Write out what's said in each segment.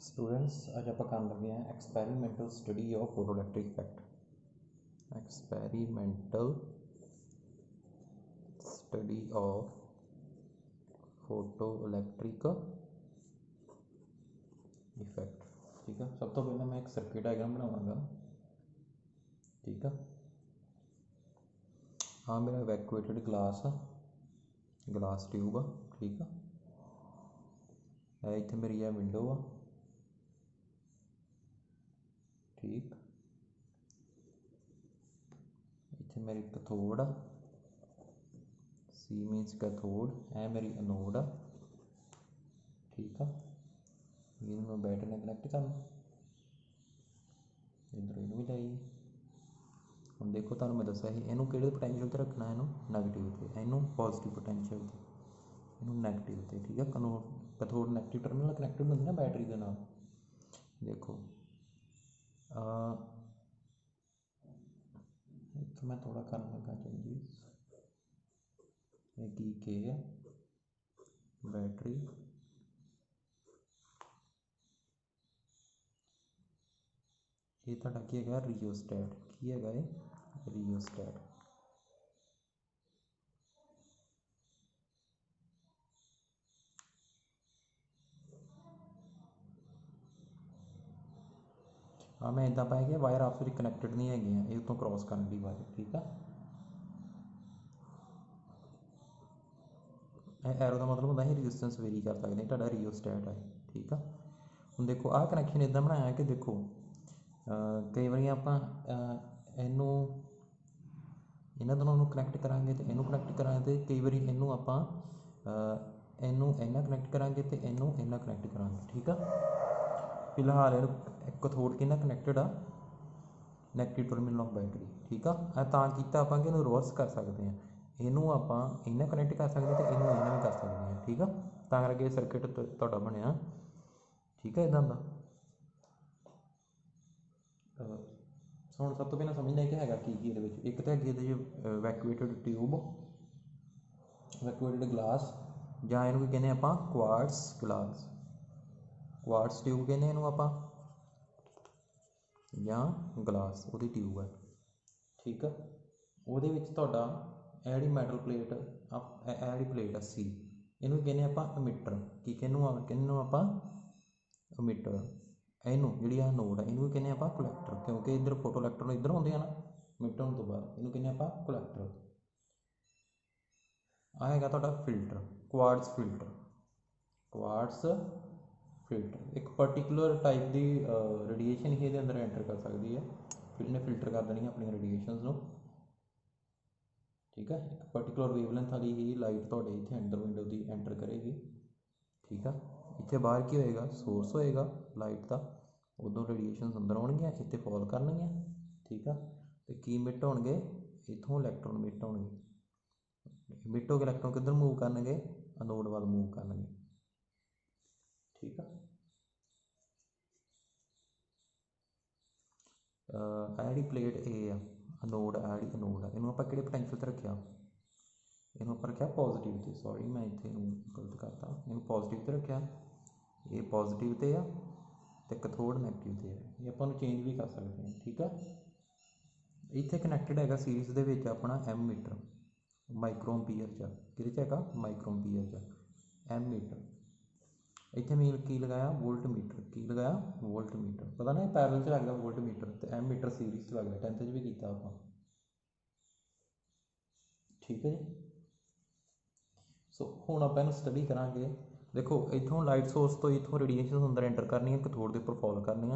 Students अज आप कर लगे हैं experimental study of photo electric effect. Experimental study of photo electric effect. ठीक है, सब तो पहले मैं एक सर्किट डायग्राम बनावांगा। ठीक है, हाँ मेरा वैक्यूएटेड ग्लास ट्यूब आ। ठीक है, इत्थे मेरी यह विंडो आ। ठीक, इत्थे मेरी कैथोड आ, सी मीनस कैथोड, है मेरी एनोड आ। ठीक है, इन्होंने बैटरी ने कनैक्ट करना, इधर इनू भी लाइए। हम देखो तुहानूं मैं दस्सिया सी इनू किहड़े पोटैंशियल ते रखना, इनू नैगेटिव ते, इनू पॉजिटिव पोटैंशियल ते, इनू नैगेटिव ते। ठीक है, कैथोड नैगेटिव टर्मिनल कनैक्टेड होंदी ना बैटरी के नाल। देखो इत्थों मैं थोड़ा कर लगा चेंजिस, की के है बैटरी, ये तुहाडा की है रियोस्टैट, की है रियोस्टैट। हाँ मैं इदा पाया कि वायर आपस में कनैक्टेड नहीं है, ये तो क्रॉस करने की वायर। ठीक है, एरो का मतलब होंगे रजिस्टेंस वेरी कर सकते, तुहाडा रियोस्टैट है। ठीक है, हम देखो आ कनैक्शन इदा बनाया कि देखो कई बार आप इनू इन्हों दोनों कनैक्ट करा तो इनू कनैक्ट करा, तो कई बार इनू आप इनू इन्ना कनैक्ट करा तो इनू इन्ना कनैक्ट करा। ठीक है, फिलहाल कैथोड किन्ना कनैक्टेड आ नैगेटिव टर्मिनल ऑफ बैटरी। ठीक है, तां कीता आपां कि इनू रिवर्स कर सकते हैं, इनू आपां इन्ना कनैक्ट कर सकते तो इनू इन्ना भी कर सकते हैं। ठीक है, तां करके सर्किट तुहाडा बनिया। ठीक है, इदां दा हुण सब तो पहले समझना कि हैगा की ये एक तो है वैक्यूएटेड ट्यूब, वैक्यूएटेड ग्लास, जां इनू की कहने आपां क्वार्ट्स ग्लास, क्वार्ट्स ट्यूब कहने इनू आपां, जां ग्लास वो ट्यूब है। ठीक है, वो तुहाडा एड़ी मैटल प्लेट एड़ी प्लेट है सी, इनू कहने आपां एमिटर, की कहने आपां एमिटर। इनू जी नोड है इनू कहने आपां कलैक्टर, क्योंकि इधर फोटो इलैक्ट्रॉन इधर आउंदे ना एमिटर होने तो बाद, इनू कहने आपां कलैक्टर। आ हैगा तुहाडा filter, quartz filter, quartz filter एक पर्टिकुलर टाइप की रेडिएशन ही अंदर एंटर कर सकती है, इन्हें फिल्टर कर देनी अपनी रेडिएशन को। ठीक है, एक पर्टिकुलर वेवलेंथ वाली ही लाइट थोड़े इतने अंदर विंडो की एंटर करेगी। ठीक है, इतने बाहर की होएगा सोर्स होएगा लाइट का, उदों रेडिएशन अंदर आउणगियां, इतने फॉल करनगियां। ठीक है, तो की मिट होणगे, इत्थों इलैक्ट्रॉन मिट होणगे, मिट होकर इलैक्ट्रॉन किधर मूव करनगे, एनोड वाल मूव करनगे। ठीक है, एड़ी प्लेट ए आ एनोड, एड़ी एनोड है, इनू आपां किहड़े पोटैंशियल ते रखिया, इनू आपां रखिया पॉजिटिव ते, सॉरी मैं इत्थे गलत करता, इनू पॉजिटिव ते रखिया, ये पॉजिटिव ते आ ते कैथोड नैगेटिव ते है, ये आपां चेंज भी कर सकते हैं। ठीक है, इत्थे कनैक्टेड है सीरीज़ दे विच अपना एम मीटर माइक्रोएम्पीयर च, किहदे च हैगा माइक्रोएम्पीयर च एम मीटर। इत्थे मैं की लगाया वोल्ट मीटर, की लगाया वोल्ट मीटर, पता नहीं पैरल च लगदा वोल्ट मीटर, तो एम मीटर सीरीज़ च लगदा, 10th भी कीता आपां। ठीक है जी, सो हुण आपां इहनूं स्टडी करांगे। देखो इत्थों लाइट सोर्स तो इत्थों रेडिएशन अंदर एंटर करनी, कैथोड के उपर फॉल करनी,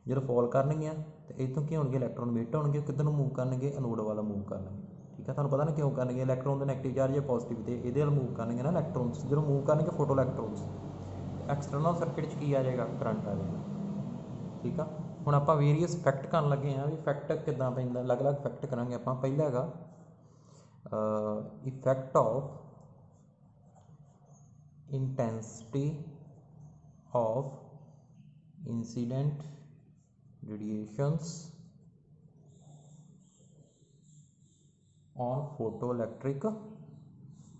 जो फॉल करनगियां तो इत्थों की होणगे इलैक्ट्रॉन मिट होणगे, किधर मूव करनगे एनोड वाला मूव करनगे। ठीक है, तुहानूं पता ना क्यों करनगे, इलैक्ट्रॉन का नैगेटिव चार्ज है पॉजिटिव ते इहदे वाल मूव करनगे ना इलैक्ट्रॉन्स, जो मूव करनगे फोटो इलैक्ट्रॉन्स, एक्सटर्नल सर्किट च की आ जाएगा करंट आ जाएगा। ठीक है, हुण आपां वेरीअस इफैक्ट करन लगे हैं, भी इफैक्ट किदां पैंदा, अलग अलग इफैक्ट करांगे आपां। पहला हैगा effect of intensity of incident radiations on photo electric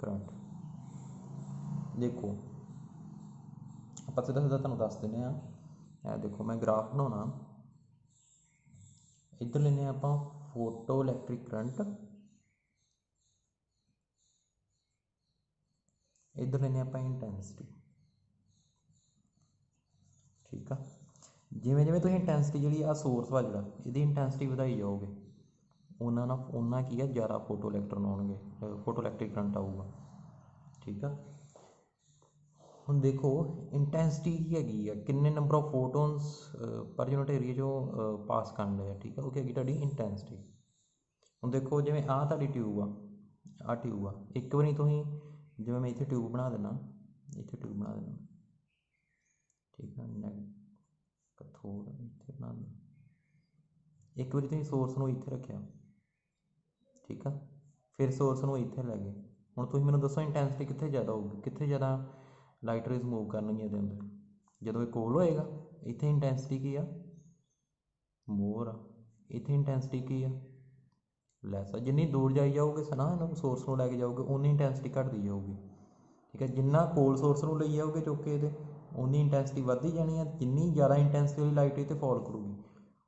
current. देखो आप सीधा सीधा तुहानूं दस दिंदे आ देखो मैं ग्राफ बनाना, इधर लेने आप फोटो इलैक्ट्रिक करंट, इधर लेने आप इंटैंसिटी। ठीक है, जिमें जिमें तुम इंटैंसिटी जी आ सोर्स वा जो ये इंटैंसिटी वधाई जाओगे उन्ना की है ज़्यादा फोटो इलैक्ट्रॉन आउणगे, फोटो इलैक्ट्रिक करंट आऊगा। ठीक है, ਹੁਣ देखो इंटैंसिटी की हैगी है किन्ने number of photons per unit area जो पास करन डे। ठीक है, वो हैगी तुहाडी इंटैंसिटी। ਹੁਣ देखो जिवें आ तुहाडी ट्यूब आ ट्यूब आ एक बारी तुसीं जिवें मैं इत्थे ट्यूब बना देना, इत्थे ट्यूब बना देना। ठीक है, कैथोड इत्थे बना देना, एक बारी तुसीं सोर्स नूं इत्थे रखिया। ठीक है, फिर सोर्स नूं इत्थे लै गए। हुण तुसीं मैनूं दसो इंटैंसिटी कित्थे ज़्यादा होगी, कित्थे ज़्यादा लाइट रेज मूव करनगियां ਇਹਦੇ ਅੰਦਰ, ਜਦੋਂ ਇਹ ਕੋਲ ਹੋਏਗਾ ਇੱਥੇ ਇੰਟੈਂਸਿਟੀ ਕੀ ਆ ਮੋਰ ਆ, ਇੱਥੇ ਇੰਟੈਂਸਿਟੀ ਕੀ ਆ ਲੈਸ ਆ। ਜਿੰਨੀ ਦੂਰ ਜਾਈ ਜਾਓਗੇ ਸਨਾ ਇਹਨੂੰ ਸੋਰਸ ਨੂੰ ਲੈ ਕੇ ਜਾਓਗੇ ਉਨੀ ਇੰਟੈਂਸਿਟੀ ਘਟਦੀ ਜਾਊਗੀ। ਠੀਕ ਹੈ, ਜਿੰਨਾ ਕੋਲ ਸੋਰਸ ਨੂੰ ਲਈ ਜਾਓਗੇ ਚੁੱਕ ਕੇ ਇਹਦੇ ਉਨੀ ਇੰਟੈਂਸਿਟੀ ਵੱਧਦੀ ਜਾਣੀ ਆ। ਜਿੰਨੀ ਜ਼ਿਆਦਾ ਇੰਟੈਂਸਿਟੀ ਵਾਲੀ ਲਾਈਟ ਇਹ 'ਤੇ ਫੋਲ ਕਰੂਗੀ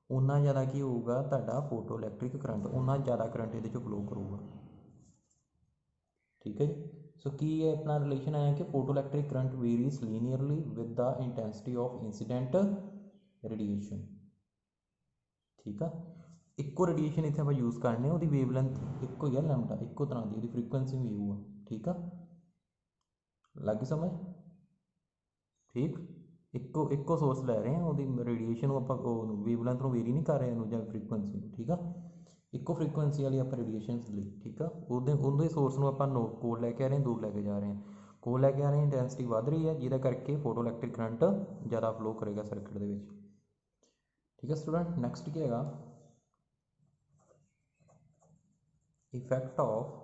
ਉਨਾ ਜ਼ਿਆਦਾ ਕੀ ਹੋਊਗਾ ਤੁਹਾਡਾ ਫੋਟੋ ਇਲੈਕਟ੍ਰਿਕ ਕਰੰਟ, ਉਨਾ ਜ਼ਿਆਦਾ ਕਰੰਟ ਇਹਦੇ 'ਚੋਂ ਫਲੋ ਕਰੂਗਾ। ठीक है जी, सो की है अपना रिलेशन आया कि photo electric current varies linearly with the intensity of incident radiation. ठीक है, इक्को रेडिएशन इतने आप यूज़ करने वो वेवलेंथ एक ही है लैम्डा, इक्को तरह की फ्रीकुएंसी भी है। ठीक है, लग समझ। ठीक, इक्को इक्को सोर्स लै रहे हैं वो रेडिएशन आप वेवलेंथ में वेरी नहीं कर रहे हैं या फ्रीकुएंसी। ठीक है, इक्को फ्रीकुएंसी वाली आप रेडिएशन ली। ठीक है, उन्हें सोर्स में आप कोल लैके आ रहे हैं, दूर लैके जा रहे हैं, कोल लैके आ रहे हैं इंटैंसिटी बढ़ रही है जिहदे करके फोटो इलैक्ट्रिक करंट ज़्यादा फ्लो करेगा सर्किट दे विच। ठीक है स्टूडेंट, नैक्सट क्या है effect of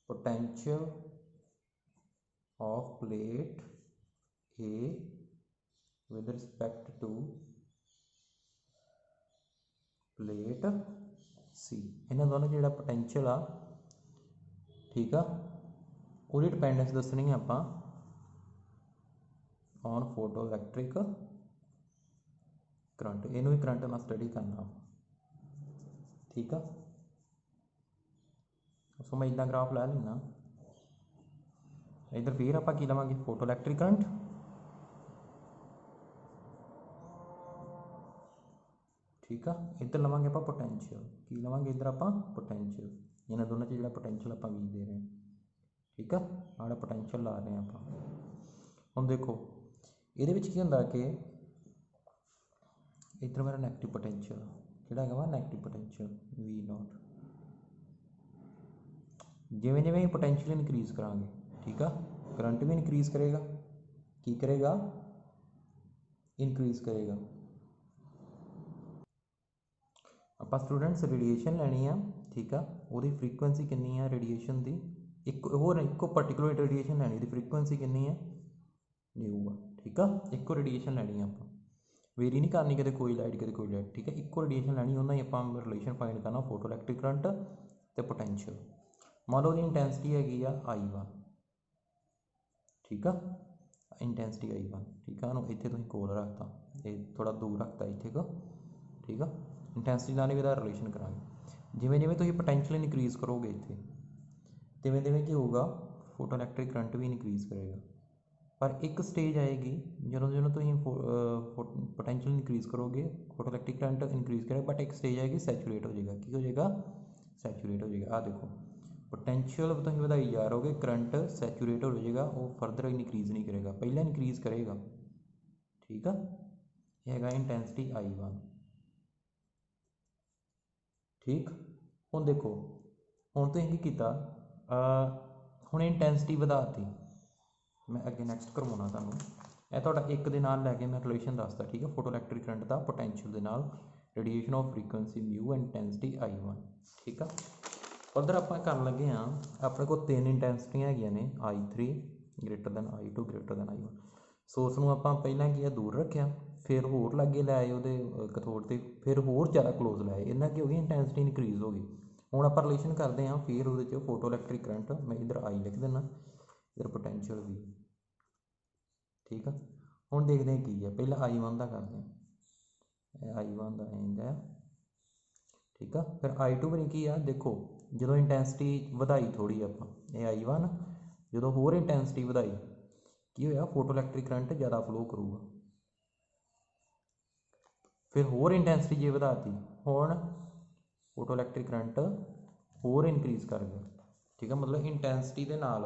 potential of plate A with respect to plate C. इन्होंने दोनों जो पोटेंशियल आ ठीक है वो डिपेंडेंस दसनी है आप ऑन फोटो इलैक्ट्रिक करंट, इनू भी करंट ना स्टडी करना। ठीक है, सो मैं इदा ग्राफ लै लेना, इधर फिर आप की लवेंगे फोटो इलैक्ट्रिक करंट, ठीक है, इधर लवेंगे आप पोटेंशियल, की लवेंगे इधर आप पोटेंशियल, इन्होंने दोनों जो पोटेंशियल आप भी दे रहे हैं। ठीक है, आड़ा पोटेंशियल ला रहे हैं आप। हम देखो ये की होंगे कि इधर मेरा नैगेटिव पोटेंशियल जोड़ा है नैगेटिव पोटेंशियल वी नॉट, जिमें जिमें पोटेंशियल इनक्रीज करांगे ठीक है करंट भी इनक्रीज करेगा, की करेगा इनक्रीज करेगा। आप स्टूडेंट्स रेडिएशन लैनी है ठीक है, वो फ्रीकुएंसी कितनी है रेडिएशन की, एक होर एको पर्टिकुलर रेडिएशन लैनी दी फ्रीकुएंसी कितनी है न्यू आ। ठीक है, एको रेडिएशन लैनी है आप वेरी नहीं करनी कि कोई लाइट कि कोई लाइट। ठीक है, एको रेडिएशन लैनी उन्ना ही आप रिलेशन फाइंड करना फोटो इलैक्ट्रिक करंट तो पोटेंशियल। मान लो इंटैंसिटी हैगी I1 ठीक है, इंटैंसिटी I1 ठीक है, इतने तुम कोल रखता ये थोड़ा दूर रखता इतने को ठीक है, इंटैंसिटी नाल भी रिलेशन करा जिमें जिमें तुम पोटेंशियल इनक्रीज करोगे इतने तिवें तिवें की होगा फोटो इलैक्ट्रिक करंट भी इनक्रीज करेगा। पर एक स्टेज आएगी जो जो तुम पोटेंशियल इनक्रीज करोगे फोटो इलैक्ट्रिक करंट इनक्रीज करेगा, बट एक स्टेज आएगी सैचुरेट हो जाएगा, की हो जाएगा सैचुरेट हो जाएगा। आ देखो पोटेंशियल तुम बढ़ाई जा रहे हो करंट सैचुरेट हो जाएगा, वो फर्दर इनक्रीज नहीं करेगा, पहले इनक्रीज करेगा। ठीक है, यह है इंटैंसिटी I1। ठीक, हुण देखो हुण तुसीं की कीता हुण इंटैंसिटी वधाती, मैं अगे नैक्सट करवाना तुहानूं यह तुहाडा एक दे नाल लैके मैं रिलेशन दसदा। ठीक है, फोटो इलैक्ट्रिक करंट का पोटेंशियल दे नाल radiation of frequency mu intensity I1। ठीक है, उधर आप कर लगे हाँ अपने को तीन इंटैंसिटियाँ हैगियां ने I3 greater than I2 greater than I1। Source में आप पहला की दूर रखा फिर होर लागे लै आए वो कैथोड से फिर होर ज़्यादा क्लोज लै आए, इन्ना की हो गई इंटैंसिटी इनक्रीज हो गई। हुण आप रिलेशन करते हैं फिर वो फोटो इलैक्ट्रिक करंट मैं इधर I लिख देना इधर पोटेंशियल भी। ठीक है, ਹੁਣ देखते हैं की है, पहले I1 का करते हैं, I1 का इंज है, ठीक है। फिर I2 बनी की आ, देखो जो इंटेंसिटी वधाई थोड़ी आप I1, जो होर इंटेंसिटी वधाई की होया, फोटो इलैक्ट्रिक करंट ज़्यादा फ्लो करूगा। फिर होर इंटेंसिटी जे वधाती, हुण फोटो इलैक्ट्रिक करंट होर इनक्रीज़ कर गया, ठीक है। मतलब इंटेंसिटी के नाल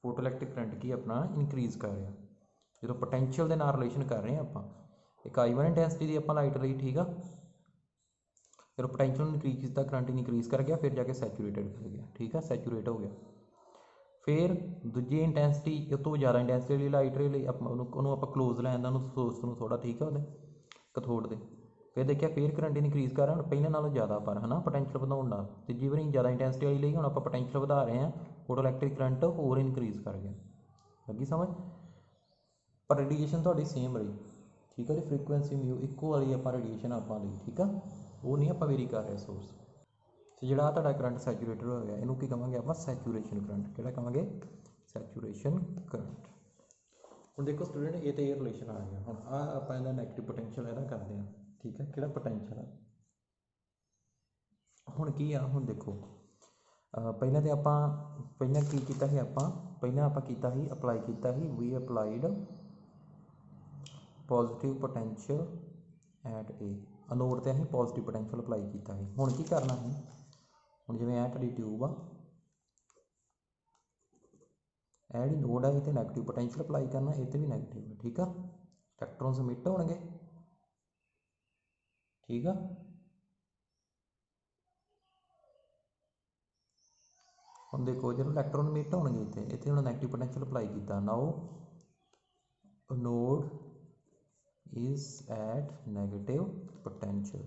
फोटो इलैक्ट्रिक करंट की अपना इनक्रीज़ कर रहा, जो पोटेंशियल के नाल रिलेशन कर रहे हैं आप। एक I1 इंटेंसिटी की आप लाइट रही, ठीक है। फिर पोटेंशियल इनक्रीज किया, करंट इनक्रीज़ कर गया, फिर जाके सैचूरेटेड कर गया, ठीक है, सैचूरेट हो गया। फिर दूजी इंटेंसिटी इस तो ज़्यादा इंटेंसिटी वाली लाइट रही, आप क्लोज लैंदा सोर्स में थोड़ा, ठीक है, वो कैथोड के। फिर देखिए फिर करंट इनक्रीज़ कर रहे हैं पहले नालों ज़्यादा, पर है ना पोटेंशियल बढ़ाने नाल। तीजी बारी ज़्यादा इंटेंसिटी वाली ली, हम आप पोटेंशियल बढ़ा रहे हैं, फोटो इलैक्ट्रिक करंट होर इनक्रीज़ कर गया। लगी समझ? पर रेडिएशन थोड़ी सेम रही, ठीक है जी, फ्रीकुएंसी म्यू इक्को वाली आप रेडिएशन आप ली, ठीक है, वो नहीं आप वेरी कर रहे सोर्स। तो जोड़ा तुहाडा करंट सैचूरेटेड हो गया, इनू की कहांगे आप सैचूरेशन करंट, किहड़ा कहांगे सैचूरेशन करंट। ਹੁਣ देखो स्टूडेंट ये तो ये रिलेशन आ गया, हम आप नैगेटिव पोटेंशियल ਇਹਦਾ करते हैं, ठीक है, ਕਿਹੜਾ पोटेंशियल है। ਹੁਣ ਕੀ ਆ, ਹੁਣ देखो ਪਹਿਲਾਂ ਤੇ ਆਪਾਂ ਪਹਿਲਾਂ ਕੀ ਕੀਤਾ ਸੀ, ਆਪਾਂ ਪਹਿਲਾਂ ਆਪਾਂ ਕੀਤਾ ਸੀ ਅਪਲਾਈ ਕੀਤਾ ਸੀ, we applied positive potential at a anode ਤੇ ਅਸੀਂ पॉजिटिव पोटेंशियल अप्लाई ਕੀਤਾ ਸੀ। ਹੁਣ ਕੀ करना है, ਹੁਣ ਜਿਵੇਂ ਇਹ ਤੁਹਾਡੀ ट्यूब आ, ਇਹ जी नोड है, इतने नैगेटिव पोटेंशियल अप्लाई करना, इतने भी नैगेटिव है, ठीक है। इलैक्ट्रॉन्स मिट होणगे, ठीक है। हम देखो जो इलैक्ट्रॉन मिट होणगे, इतने इतने उन्होंने नैगेटिव पोटेंशियल अप्लाई किया, now node is at negative potential.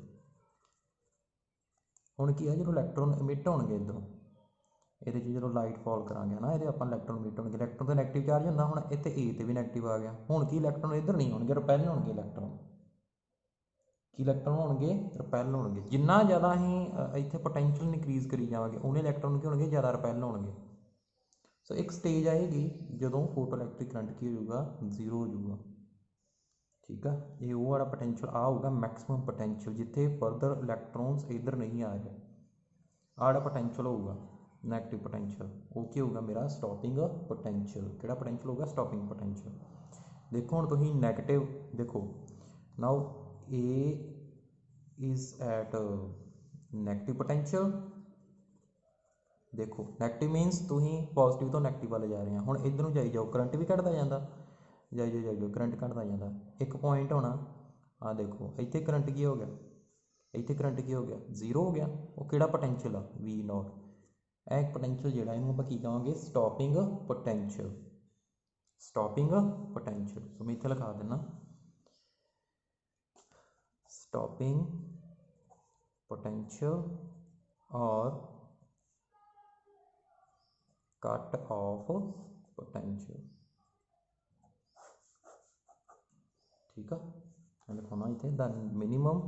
हुण की है, जो इलैक्ट्रॉन मिट होणगे इधरों, ये जो लाइट फॉल करा है ना, ये आप इलैक्ट्रॉन मिट होणगे, इलैक्ट्रॉन तो नैगेटिव चार्ज होंदा, हुण इत्थे ए ते भी नैगेटिव आ गया। हुण की इलैक्ट्रॉन इधर नहीं होणगे, रिपैल होणगे इलैक्ट्रॉन, की इलैक्ट्रॉन होणगे रिपैल होणगे। जिन्ना ज़्यादा असीं इत्थे पोटेंशियल इनक्रीज़ करी जावांगे, उन्ने इलैक्ट्रॉन की होणगे ज़्यादा रिपैल होणगे। सो एक स्टेज आएगी जदों फोटो इलैक्ट्रिक करंट की हो जाऊगा, जीरो हो जाऊगा, ठीक है। ये वो वाला पोटेंशियल आ होगा मैक्सिमम पोटेंशियल, जिथे फर्दर इलैक्ट्रॉन्स इधर नहीं आ रहे, आड़ा पोटेंशियल होगा नैगेटिव पोटेंशियल, वो की होगा मेरा स्टॉपिंग पोटेंशियल। किहड़ा पोटेंशियल होगा, स्टॉपिंग पोटेंशियल। देखो हुण तुसीं नैगेटिव देखो, now A is at negative potential, देखो नैगेटिव मीनस तुसीं पॉजिटिव तो नैगेटिव वाले जा रहे हैं, हुण इधर नूं जाई जाओ, करंट भी घटदा जांदा, जाई जाओ करंट घटदा जांदा। एक पॉइंट होना आ, देखो इत्थे करंट की हो गया, इत्थे करंट की हो गया, जीरो हो गया, वो किहड़ा पोटेंशियल आ, वी नॉट। एक पोटेंशियल जिहड़ा इहनूं आपां की कहांगे, स्टॉपिंग पोटेंशियल, स्टॉपिंग पोटेंशियल। सो मैं इत्थे लिखा देना स्टॉपिंग पोटेंशियल और कट ऑफ पोटेंशियल, ठीक है। मैं लिखा इतने the minimum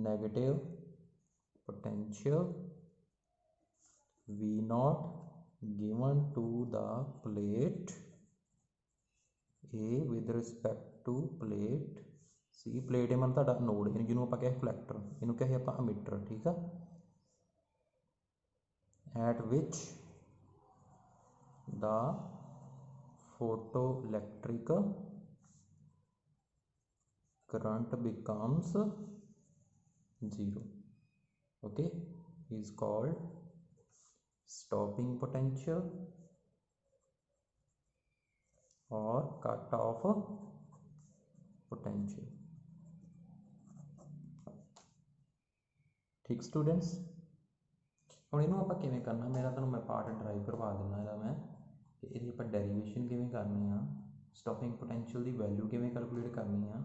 negative potential V naught given to the plate A with respect to plate C। Plate A मन तुहाडा नोड, जिन्होंने आप कहे कलैक्टर, इन्हों कहे आप अमीटर, ठीक है। Eight which the photo electric current becomes zero, okay, is called stopping potential और कट ऑफ पोटेंशियल, ठीक स्टूडेंट्स। ਹੁਣ ਇਹਨੂੰ ਆਪਾਂ ਕਿਵੇਂ ਕਰਨਾ, ਮੇਰਾ ਤੁਹਾਨੂੰ ਮੈਂ ਪਾਰਟ ਡਰਾਈਵ ਕਰਵਾ ਦਿੰਦਾ ਇਹਦਾ ਮੈਂ, ਤੇ ਇਹਦੀ ਆਪਾਂ ਡੈਰੀਵੇਸ਼ਨ ਕਿਵੇਂ ਕਰਨੀ ਆ, ਸਟਾਪਿੰਗ ਪੋਟੈਂਸ਼ੀਅਲ ਦੀ ਵੈਲਿਊ ਕਿਵੇਂ ਕੈਲਕੂਲੇਟ ਕਰਨੀ ਆ,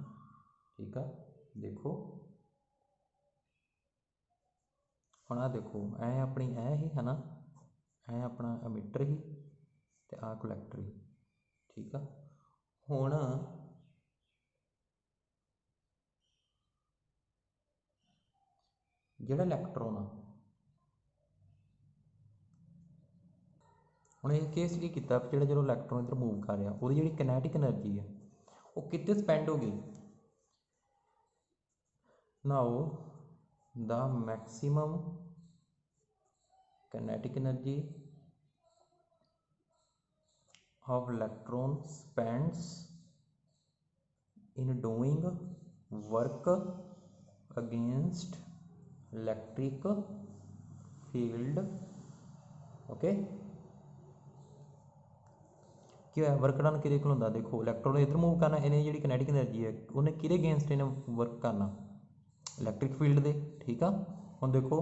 ਠੀਕ ਆ। ਦੇਖੋ ਹੁਣ ਆ ਦੇਖੋ, ਐ ਆਪਣੀ ਐ ਹੀ ਹੈ ਨਾ, ਐ ਆਪਣਾ ਅਮੀਟਰ ਹੀ ਤੇ ਆ ਕਲੈਕਟਰ ਹੀ, ਠੀਕ ਆ। ਹੁਣ ਜਿਹੜਾ ਇਲੈਕਟ੍ਰੋਨ ਆ, ਹੁਣ ਇਹ ਕੇਸ ਕੀ ਕੀਤਾ ਜਿਹੜਾ ਜਦੋਂ ਇਲੈਕਟ੍ਰੋਨ ਇੱਧਰ ਮੂਵ ਕਰ ਰਿਹਾ ਉਹਦੀ ਜਿਹੜੀ ਕਿਨੈਟਿਕ એનર્ਜੀ ਹੈ ਉਹ ਕਿੱਥੇ ਸਪੈਂਡ ਹੋ ਗਈ। ਨਾਓ the maximum kinetic energy of electron spends in doing work against electric field। Okay ਕੀ ਹੋਇਆ ਵਰਕ ਡਨ ਕਿਹਦੇ ਕੋਲ ਹੁੰਦਾ देखो इलैक्ट्रॉन ने इधर मूव करना इन्हें जी किनेटिक एनर्जी है उन्हें किहदे अगेंस्ट इन्हें वर्क करना इलैक्ट्रिक फील्ड दे। ठीक है हुण देखो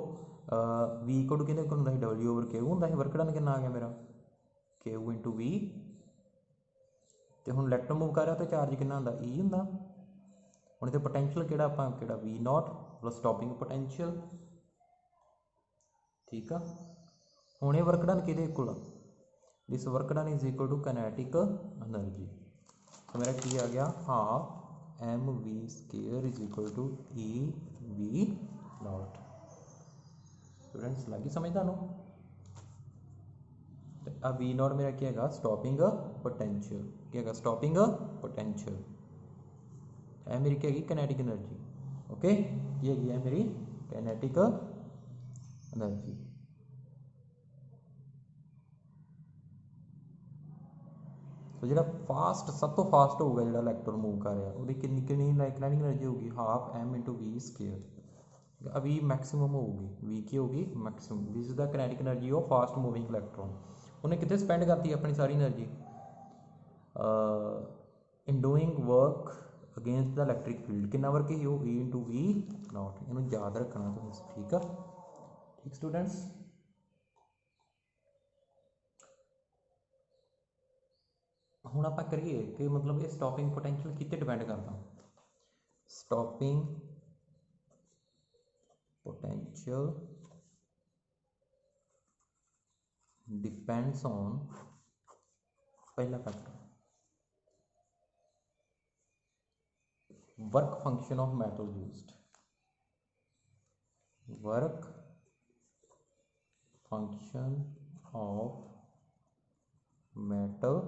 वी इक्वल टू किहदे कोल हुंदा डबल्यू ओवर क्यू हुंदा वर्क डन कितना आ गया मेरा क्यू इंटू वी। तो हुण इलैक्ट्रॉन मूव कर रहा तो चार्ज कितना हुंदा ई हुंदा। हुण इत्थे पोटेंशियल किहड़ा आपां किहड़ा V naught plus stopping potential. ठीक है हुण ये वर्क डन किहदे equal this work done is equal to kinetic energy. तो मेरा की आ गया half M V square is equal to E V naught. Students लगी समझ तुहानू। आ वी नॉट मेरा क्या है स्टॉपिंग पोटेंशियल क्या है स्टॉपिंग पोटेंशियल है मेरी क्या है किनेटिक एनर्जी। ओके ये है मेरी किनेटिक एनर्जी। तो जो फास्ट सब तो फास्ट होगा जो इलैक्ट्रॉन मूव कर रहा है कितनी कितनी किनेटिक एनर्जी होगी half m into v square. अभी मैक्सिमम होगी वी की होगी maximum this is the kinetic energy of fast moving electron. उन्हें कितने स्पेंड करती है अपनी सारी energy in doing work against the electric field कितना वर्क ही हो वी इंटू वी नॉट इन्हों याद रखना तुम। ठीक है ठीक स्टूडेंट्स। हुण आपां करिए कि मतलब ये स्टॉपिंग पोटेंशियल कित्ते डिपेंड करता स्टॉपिंग पोटेंशियल डिपेंड्स ऑन पहला factor work function of metal used. Work function of metal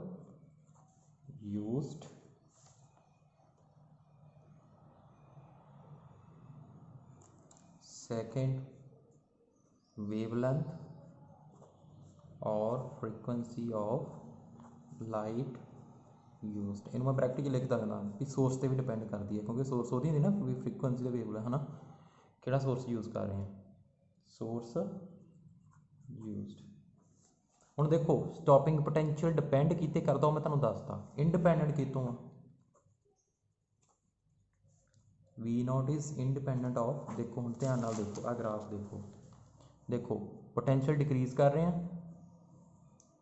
used second wavelength और frequency of light used। इन मैं प्रैक्टिकल लिख देना भी सोर्स से भी डिपेंड करती है क्योंकि सोर्स होती है ना फ्रीकुएंसी का वेवलेंथ है ना किहड़ा सोर्स यूज़ कर रहे हैं सोर्स यूज्ड। हुण देखो स्टॉपिंग पोटेंशियल डिपेंड किते करदा मैं तुहानूं दसदा इंडिपेंडेंट कितों V naught is independent of. देखो हुण ध्यान नाल देखो आ ग्राफ देखो देखो पोटेंशियल डिक्रीज कर रहे हैं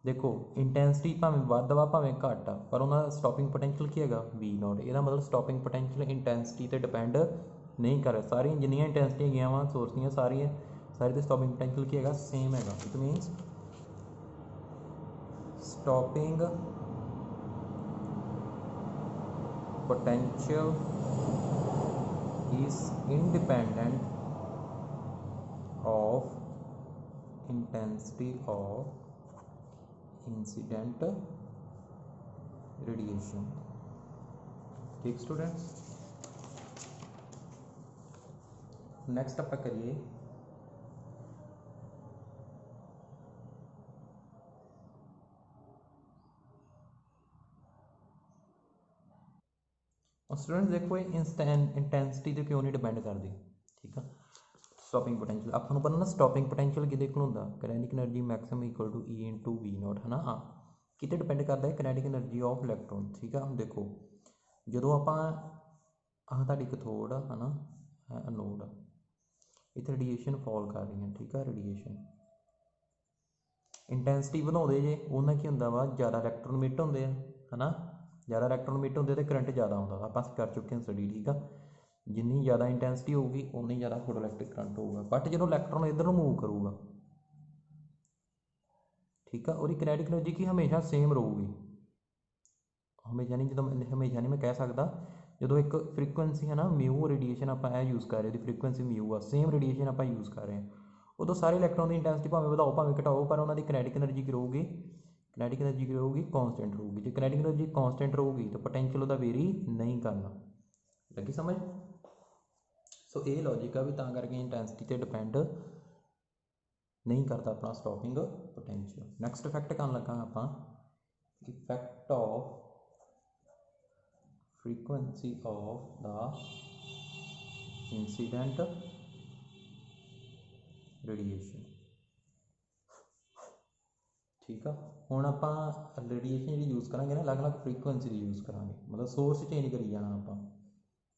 देखो इंटेंसिटी भावें वध वा भावें घट आ पर उन्हां दा स्टॉपिंग पोटेंशियल की हैगा वी नॉट। इहदा मतलब स्टॉपिंग पोटेंशियल इंटेंसिटी ते डिपेंड नहीं कर रहा सारी जिन्नियां इंटेंसिटी हैगियां वा सोर्स दियां सारी ते स्टॉपिंग पोटेंशियल की हैगा सेम हैगा। It मीनस stopping potential is independent of intensity of incident radiation। ठीक स्टूडेंट्स नेक्स्ट आप करिए स्टूडेंट्स देखो इंटेंसिटी तो क्यों नहीं डिपेंड करती। ठीक है स्टॉपिंग पोटेंशियल आपको पता ना स्टॉपिंग पोटेंशियल कि होंगे kinetic energy maximum equal to e into v naught है ना। हाँ कितने डिपेंड करता है किनेटिक एनर्जी ऑफ इलैक्ट्रॉन। ठीक है हम देखो जो आप ताड़ी कैथोड है ना एनोड इतने रेडिएशन फॉल कर रही है। ठीक है रेडिएशन इंटेंसिटी बढ़ाते जे उन्हें की होंगे वा ज़्यादा इलैक्ट्रॉन मिट होंगे है ना ज़्यादा इलैक्ट्रॉन मिट होंगे तो करंट ज़्यादा आता आप कर चुके हैं स्टडी। ठीक है जिन्नी ज़्यादा इंटेंसिटी होगी उन्नी ज़्यादा फोटोइलैक्ट्रिक करंट होगा बट जो इलैक्ट्रॉन इधर मूव करूगा ठीक है और किनेटिक एनर्जी की हमेशा सेम रहूगी हमेशा नहीं जो हमेशा नहीं मैं कह सकता जो एक फ्रीकुएंसी है ना म्यू रेडिएशन आप यूज़ कर रहे हो फ्रीकुएंसी म्यू आ सेम रेडिएशन आप यूज़ कर रहे हैं उदों सारे इलैक्ट्रॉन की इंटेंसिटी भावें बढ़ाओ भावें घटाओ पर उन्होंने किनेटिक एनर्जी की रहूगी किनेटिक एनर्जी की होगी कांस्टेंट होगी। जो किनेटिक एनर्जी कांस्टेंट होगी तो पोटेंशियल उसका वेरी नहीं करना। लगी समझ। सो ये लॉजिक है भी तां करके इंटेंसिटी ते डिपेंड नहीं करता अपना स्टॉपिंग पोटेंशियल। नैक्सट इफैक्ट कर लगा आप effect of frequency of the incident radiation. ठीक है, हुण आप रेडिएशन जी यूज़ करांगे ना अलग अलग फ्रीक्वेंसी की यूज़ करांगे, मतलब सोर्स चेंज करी जाना आप।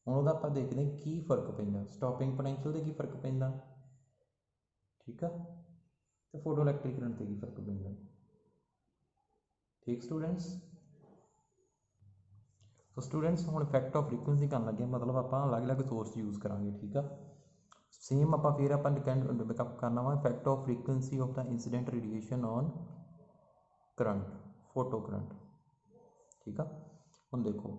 हुण उहदा आपां देखदे की फर्क पैंदा स्टॉपिंग पोटेंशियल ते की फर्क पैंदा। ठीक है, तो फोटो इलैक्ट्रिक करंट ते की फर्क पैंदा। ठीक स्टूडेंट्स, तो स्टूडेंट्स हुण इफैक्ट ऑफ फ्रीक्वेंसी करन लगे, मतलब आपां अलग अलग सोर्स यूज़ करांगे। ठीक है, सेम आपां फिर आपां डिपेंड करना वा effect of frequency of the incident radiation on current, photo current. ठीक है, हुण देखो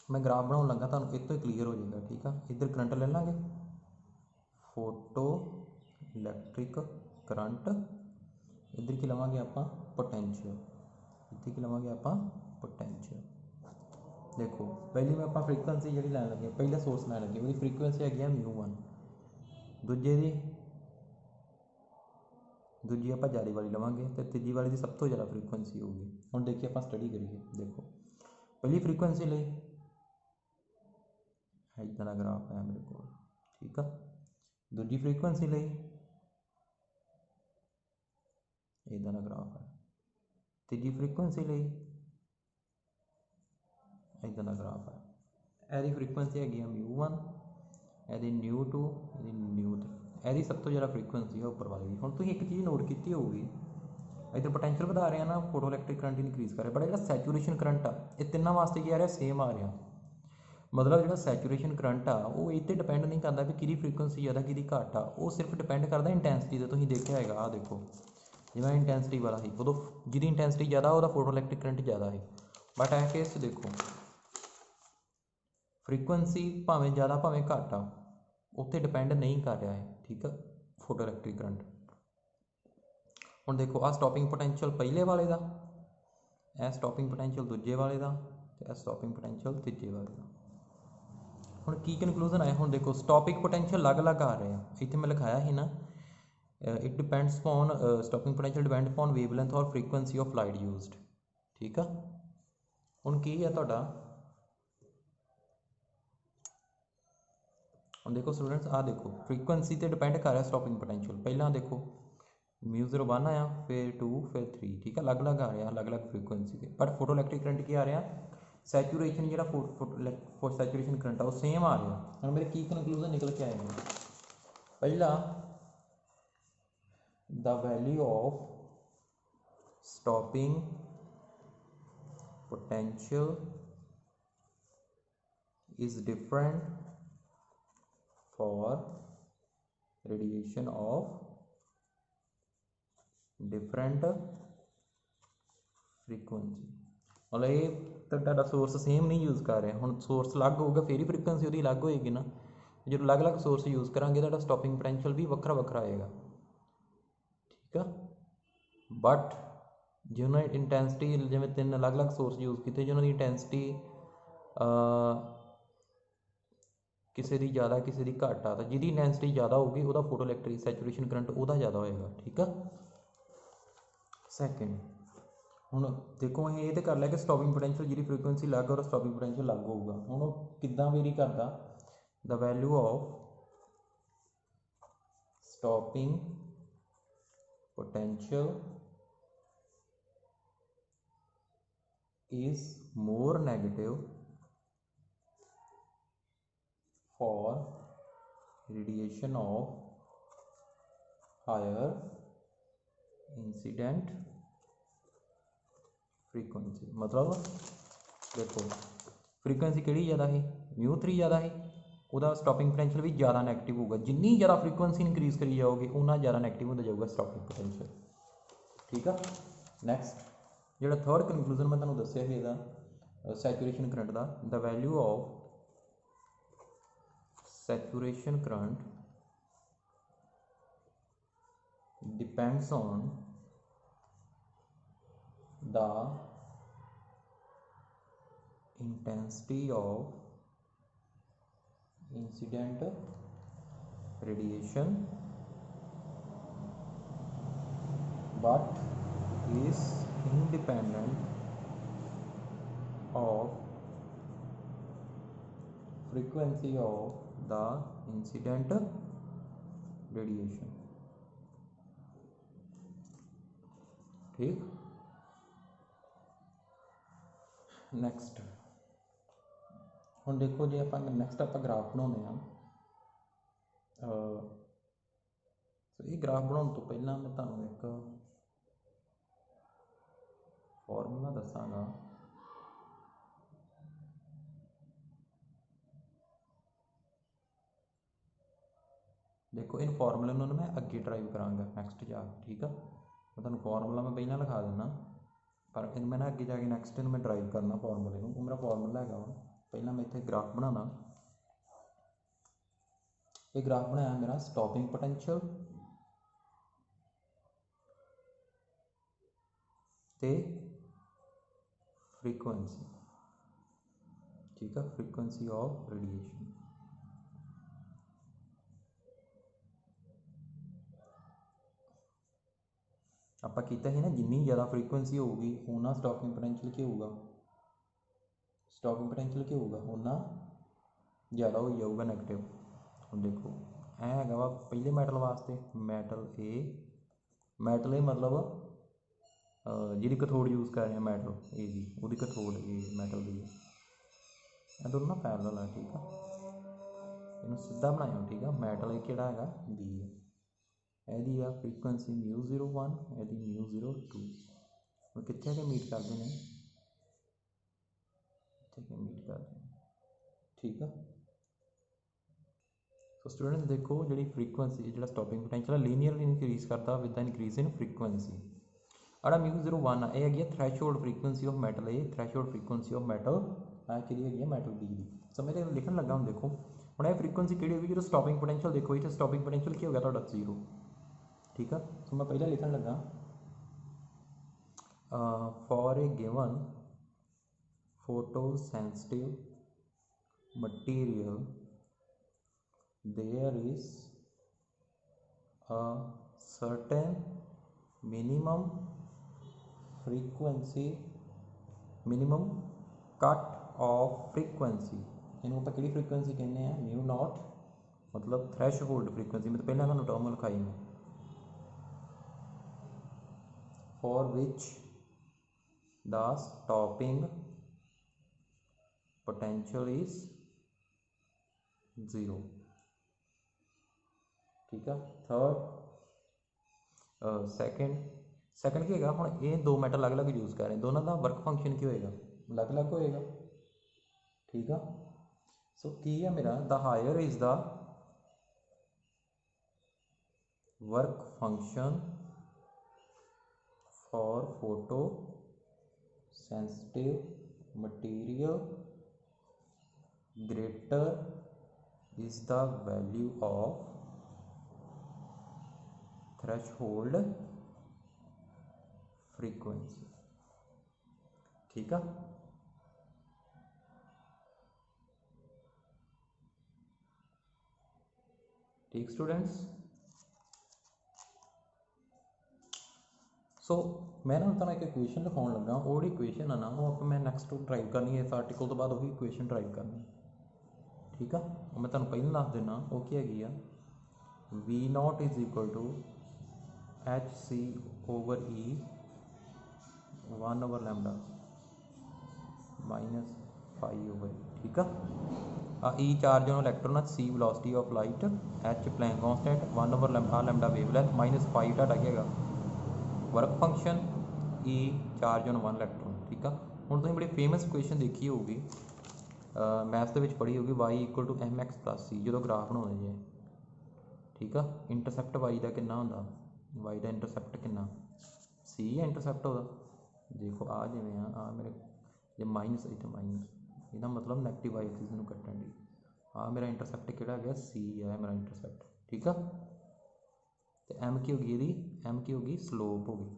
मैं ग्राफ बनाउण लगा तुहानूं इस तो क्लीयर हो जाएगा। ठीक है, इधर करंट ले लांगे फोटो इलैक्ट्रिक करंट, इधर की लवांगे आपां पोटेंशियल, इधर की लवांगे आपां पोटेंशियल। देखो पहली में आपां फ्रीक्वेंसी जी लैन लगे, पहला सोर्स लैन लगे, वो फ्रीक्वेंसी है μ1, दूजे की दूजी आप जारी वाली लवांगे तो तीजी वाली की सब तो ज़्यादा फ्रीक्वेंसी होगी। हम देखिए आप स्टडी करिए, देखो पहली फ्रीक्वेंसी ले इतना ग्राफ है मेरे को। ठीक है, दूजी फ्रीक्वेंसी ले इतना ग्राफ है, तीजी फ्रीक्वेंसी ले इतना ग्राफ है। यदी फ्रीक्वेंसी है μ1, यदी μ2, यदी μ3, यदी सब तो ज़्यादा फ्रीक्वेंसी है उपर वाली। हम तुम एक चीज़ नोट की होगी, इधर पोटेंशियल बढ़ा रहे हैं ना, फोटो इलैक्ट्रिक करंट इनक्रीज कर रहे हैं, बट जो सैचूरेशन करंट आ ये तिनों वास्ते की आ रहा सेम आ रहा। मतलब जो सैचूरेशन करंट आ वो ये डिपेंड नहीं करता भी कि फ्रीक्वेंसी ज़्यादा कि घट आ, वो सिर्फ डिपेंड करता इंटेंसिटी से। तुम देखा है आ देखो जिवें इंटेंसिटी वाला ही उदों जिहदी इंटेंसिटी ज़्यादा वो फोटो इलैक्ट्रिक करंट ज़्यादा है, बट ऐ केस देखो फ्रीक्वेंसी भावें ज़्यादा भावें घट आ उत्ते डिपेंड नहीं कर रहा है। ठीक है, फोटो इलैक्ट्रिक करंट। हुण देखो आ स्टॉपिंग पोटेंशियल पहले वाले का, यह स्टॉपिंग पोटेंशियल दूजे वाले का, तो यह स्टॉपिंग पोटेंशियल तीजे वाले का। हुण की कनक्लूजन आया, हुण देखो स्टॉपिंग पोटेंशियल अलग अलग आ रहे हैं, इतने मैं लिखाया ही ना it depends on stopping potential depend upon wavelength और फ्रीक्वेंसी ऑफ लाइट यूज्ड। ठीक है, हुण की है तुहाडा, हुण देखो स्टूडेंट्स आ देखो फ्रीक्वेंसी ते डिपेंड कर रहा है स्टॉपिंग पोटेंशियल। पहला देखो μ01 आया, फिर 2, फिर 3। ठीक है, अलग अलग आ रहा है अलग अलग फ्रीक्वेंसी के, बट फोटो इलैक्ट्रिक करंट की आ रहा सैचूरेशन जो सैचूरेशन करंट है वो सेम आ रहा। हम मेरे की कनक्लूजन निकल के आए हैं, पहला the value of stopping potential is different for radiation of different frequency. मतलब ये तो सोर्स सेम नहीं यूज़ कर रहे, हम सोर्स अलग होगा फिर ही फ्रीक्वेंसी वो अलग होएगी ना। जो अलग अलग सोर्स यूज़ करा तो स्टॉपिंग पोटेंशियल भी वक्रा वक्रा आएगा। ठीक है, बट जिन्होंने इंटेंसिटी जिमें 3 अलग अलग सोर्स यूज़ किए जिन्होंने इंटेंसिटी किसी की ज़्यादा किसी की घट आ, तो जिहदी इंटेंसिटी ज़्यादा होगी वह फोटो इलैक्ट्रिक सैचूरेशन करंट वह ज़्यादा होएगा। ठीक है, सैकेंड हुण देखो अं ये तो कर लिया कि स्टॉपिंग पोटेंशियल जी फ्रीक्वेंसी अलग और स्टॉपिंग पोटेंशियल अलग होगा। हुण किद्दां वेरी करता, the value of stopping potential is more negative for radiation of higher incident frequency। मतलब देखो फ्रीक्वेंसी कि ज़्यादा है μ3 ज़्यादा है, वह स्टॉपिंग पोटेंशियल भी ज़्यादा नैगेटिव होगा। जिन्नी ज़्यादा फ्रीक्वेंसी इंक्रीज करी जाओगे उन्ना ज़्यादा नैगेटिव होता जाऊगा स्टॉपिंग पोटेंशियल। ठीक है, नैक्सट जो थर्ड कनक्लूजन मैं तुम्हें दसिया कि सैचूरेशन करंट का, the value of saturation current depends on the intensity of incident radiation but is independent of frequency of the incident radiation। ठीक, नैक्सट हुण देखो जी आप नैक्सट आप ग्राफ बनाने ये ग्राफ बनाने तो पहला मैं तुहानूं एक फॉर्मूला दसांगा। देखो इन फॉर्मूले मैं अगे ड्राइव कराँगा नैक्सट जाके, ठीक है। मैं तुहानूं फॉर्मूला मैं पहला लिखा दिना, पर इन मैं ना अगे जाके नैक्सट इन मैं ड्राइव करना फॉर्मूले में। मेरा फॉर्मूला है पहला मैं इत्थे ग्राफ बनाना। ये ग्राफ बनाया मेरा स्टॉपिंग पोटेंशियल ते फ्रीकुएंसी, ठीक है, फ्रीकुएंसी ऑफ रेडिएशन। आप किया ही ना जिन्नी ज़्यादा फ्रीकुएंसी होगी उन्ना स्टॉपिंग पोटेंशियल क्या होगा, स्टॉपिंग पोटेंशियल क्या होगा उन्ना ज़्यादा हो जाऊगा नैगेटिव। हम देखो ऐ है वा पहले मैटल वास्ते मैटल ए मतलब जी कैथोड यूज़ कर रहे हैं मैटल ए जी, वो कैथोड ए मैटल दी है, दोनों ना पैरेलल है, ठीक है। इन्हूं सीधा बनाया, ठीक है। मैटल ए किहड़ा है बी है, यदी आ फ्रीकुएंसी μ01 यदी μ02 हम कितने के मीट करते हैं, कितने मीट करते हैं, ठीक है। तो स्टूडेंट्स देखो जी फ्रीकुएंसी जो स्टॉपिंग पोटेंशियल लीनियरली इनक्रीज करता with the increase in frequency. अड़ा μ01 है यह है threshold frequency of metal A, threshold frequency of metal कि है मैटल बी की। समझ लिखन लगा हम देखो हम यह फ्रीकुएंसी कि होगी जो स्टॉपिंग पोटेंशियल देखो इतने स्टॉपिंग पोटेंशियल क्या हो गया तो 0, ठीक है। तो मैं पहले लिखन लगा for a given photosensitive material there is a certain minimum frequency, minimum cut of frequency, इन्हों आप कि फ्रीकुएंसी कहने हैं μ0 मतलब थ्रैश होल्ड फ्रीकुएंसी। मैं तो पहले तुहानूं टर्म लिखाई मैं for which the stopping potential is 0, ठीक है। थर्ड सैकेंड क्या है हम ये दो मैटल अलग अलग यूज़ कर रहे हैं, दोनों का वर्क फंक्शन क्या होएगा अलग अलग होएगा, ठीक है। सो की है मेरा the higher is the work function for photo sensitive material greater is the value of threshold frequency, ठीक है। ठीक स्टूडेंट्स, सो मैं ना तुहानूं एक इक्वेशन लिखाउण लगा, वो जी इक्वेशन है ना वो आप मैं नैक्सट ड्राइव करनी है इस आर्टिकल तो बाद वही इक्वेशन ड्राइव करनी, ठीक है। मैं तुहानूं पहले दस देना वो क्या है V0 is equal to HC/E 1/λ -5/E, ठीक है। E charge on electron, C velocity of light, H Planck constant 1/λ wavelength -5 ढाडा क्या work function, E charge on 1 electron, ठीक है। हुण तुसीं बड़ी फेमस इक्वेशन देखी होगी मैथ्स के पढ़ी होगी y = mx + c जो ग्राफ बनाने जी, ठीक है। इंटरसैप्ट y का कितना होंदा, y का इंटरसैप्ट कितना c है इंटरसैप्ट होगा, देखो आ जिवें आ मेरे जो माइनस इतने माइनस इसका मतलब नैगेटिव y एक्सिस में कट्टन दी, आ मेरा इंटरसैप्ट किहड़ा है c है मेरा इंटरसैप्ट, ठीक है। तो m की होगी एम की होगी स्लोप होगी,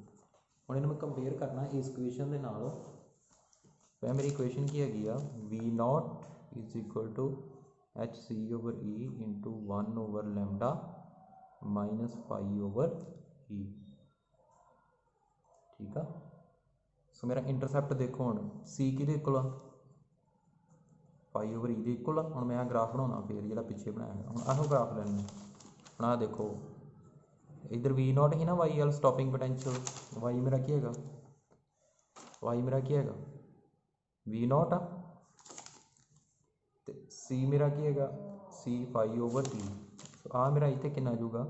ਹੁਣ ਇਹਨੂੰ मैं कंपेयर करना इस इक्वेशन के नाल। वह मेरी इक्वेशन की हैगी आ V0 is equal to HC/E into 1/λ minus π/E। ठीक है। सो मेरा इंटरसैप्ट देखो हम C कि इक्वल π/E के इक्वल। हम मैं ग्राफ बनाना फिर जो पिछे बनाया हम आहो ग्राफ लैने। हम आ देखो इधर V0 ही ना वाई वाल स्टॉपिंग पोटेंशियल, वाई मेरा की है, वाई मेरा की है V0 आ, तो C मेरा की है C π/E। आ मेरा इतने कितना आजूगा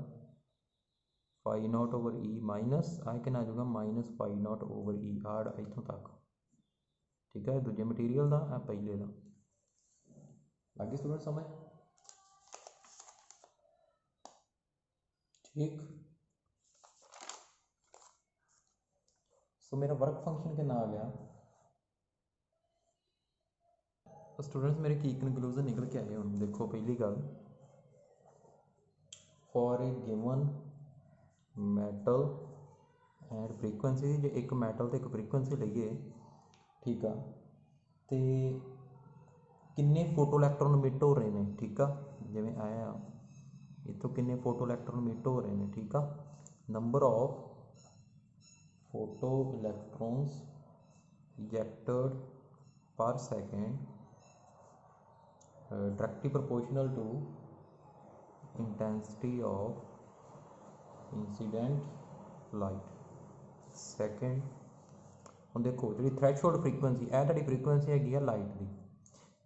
π0/E माइनस आ कितना आजूगा माइनस π0/E आड़ इतों तक। ठीक है, दूजे मटीरियल का आ पहले का लगे स्टूडेंट समझ। ठीक। सो मेरा वर्क फंक्शन कितना आ गया। तो स्टूडेंट्स मेरे की कंक्लूजन निकल के आए हम देखो। पहली गल for a given metal and frequency, जो एक मैटल तो एक फ्रीकुएंसी लईए, ठीक है, तो किन्ने फोटो इलैक्ट्रॉन मिट हो रहे हैं। ठीक है, जिमें आया इतों किन्ने फोटो इलैक्ट्रॉन मिट हो रहे हैं। ठीक है, number of photo electrons ejected per second directly proportional to intensity of incident light second. हम देखो जी थ्रैशोल्ड फ्रीकुएंसी है ताड़ी फ्रीकुएंसी हैगी आ लाइट की,